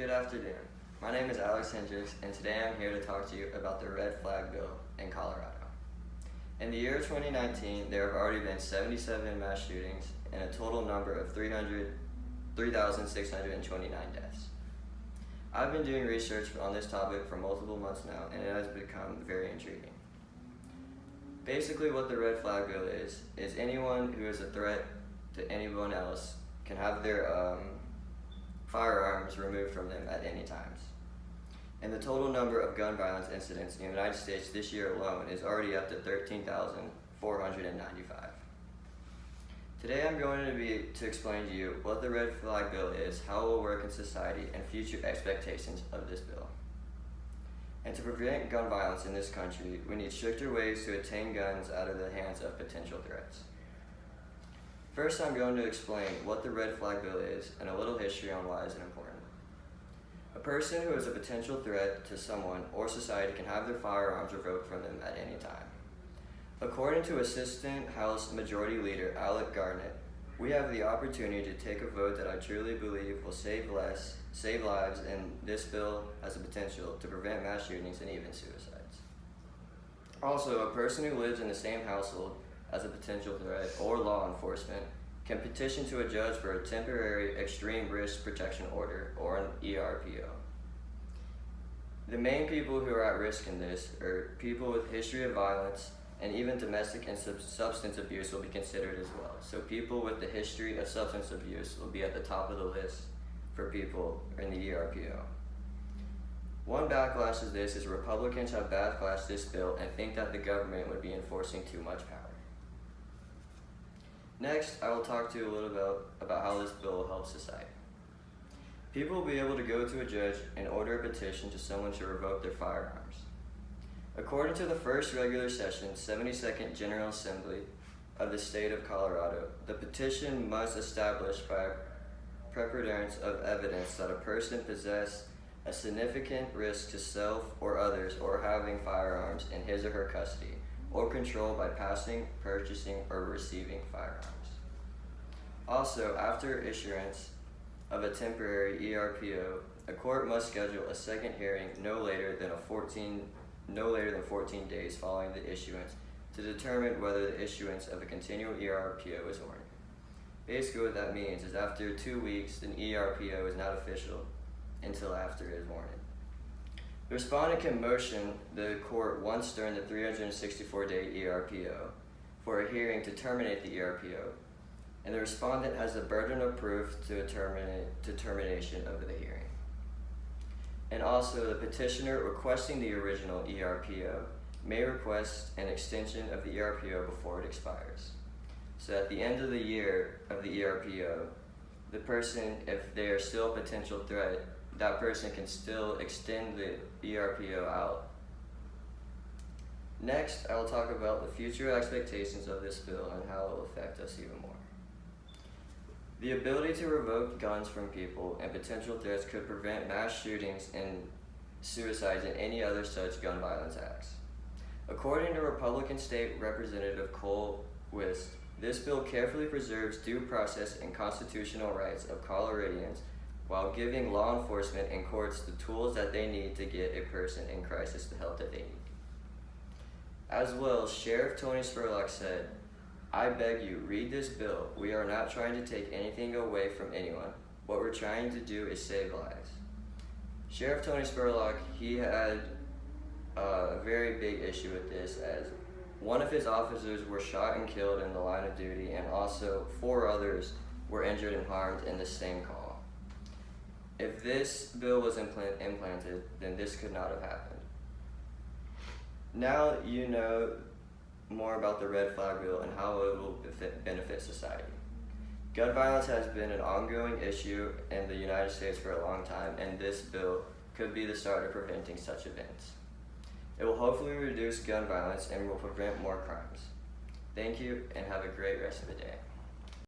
Good afternoon. My name is Alex Hendricks, and today I'm here to talk to you about the Red Flag Bill in Colorado. In the year 2019, there have already been 77 mass shootings and a total number of 3,629 deaths. I've been doing research on this topic for multiple months now, and it has become very intriguing. Basically, what the Red Flag Bill is anyone who is a threat to anyone else can have their firearms removed from them at any time. And the total number of gun violence incidents in the United States this year alone is already up to 13,495. Today I'm going to explain to you what the Red Flag Bill is, how it will work in society, and future expectations of this bill. And to prevent gun violence in this country, we need stricter ways to obtain guns out of the hands of potential threats. First, I'm going to explain what the Red Flag Bill is and a little history on why it's important. A person who is a potential threat to someone or society can have their firearms revoked from them at any time. According to Assistant House Majority Leader Alec Garnett, we have the opportunity to take a vote that I truly believe will save lives, and this bill has the potential to prevent mass shootings and even suicides. Also, a person who lives in the same household as a potential threat or law enforcement can petition to a judge for a temporary extreme risk protection order, or an ERPO. The main people who are at risk in this are people with history of violence, and even domestic and substance abuse will be considered as well. So people with the history of substance abuse will be at the top of the list for people in the ERPO. One backlash to this is Republicans have backlashed this bill and think that the government would be enforcing too much power. Next, I will talk to you a little about how this bill will help society. People will be able to go to a judge and order a petition to someone to revoke their firearms. According to the first regular session, 72nd General Assembly of the state of Colorado, the petition must establish by preponderance of evidence that a person possesses a significant risk to self or others or having firearms in his or her custody or control by passing, purchasing, or receiving firearms. Also, after issuance of a temporary ERPO, a court must schedule a second hearing no later than 14 days following the issuance to determine whether the issuance of a continual ERPO is warranted. Basically what that means is after 2 weeks, an ERPO is not official until after it is warranted. The respondent can motion the court once during the 364-day ERPO for a hearing to terminate the ERPO, and the respondent has the burden of proof to termination of the hearing. And also, the petitioner requesting the original ERPO may request an extension of the ERPO before it expires. So at the end of the year of the ERPO, the person, if they are still a potential threat, that person can still extend the ERPO out. Next, I will talk about the future expectations of this bill and how it will affect us even more. The ability to revoke guns from people and potential threats could prevent mass shootings and suicides and any other such gun violence acts. According to Republican State Representative Cole Wist, this bill carefully preserves due process and constitutional rights of Coloradans while giving law enforcement and courts the tools that they need to get a person in crisis the help that they need. As well, Sheriff Tony Spurlock said, "I beg you, read this bill. We are not trying to take anything away from anyone. What we're trying to do is save lives." Sheriff Tony Spurlock, he had a very big issue with this, as one of his officers were shot and killed in the line of duty, and also 4 others were injured and harmed in the same call. If this bill was implanted, then this could not have happened. Now you know more about the Red Flag Bill and how it will benefit society. Gun violence has been an ongoing issue in the United States for a long time, and this bill could be the start of preventing such events. It will hopefully reduce gun violence and will prevent more crimes. Thank you, and have a great rest of the day.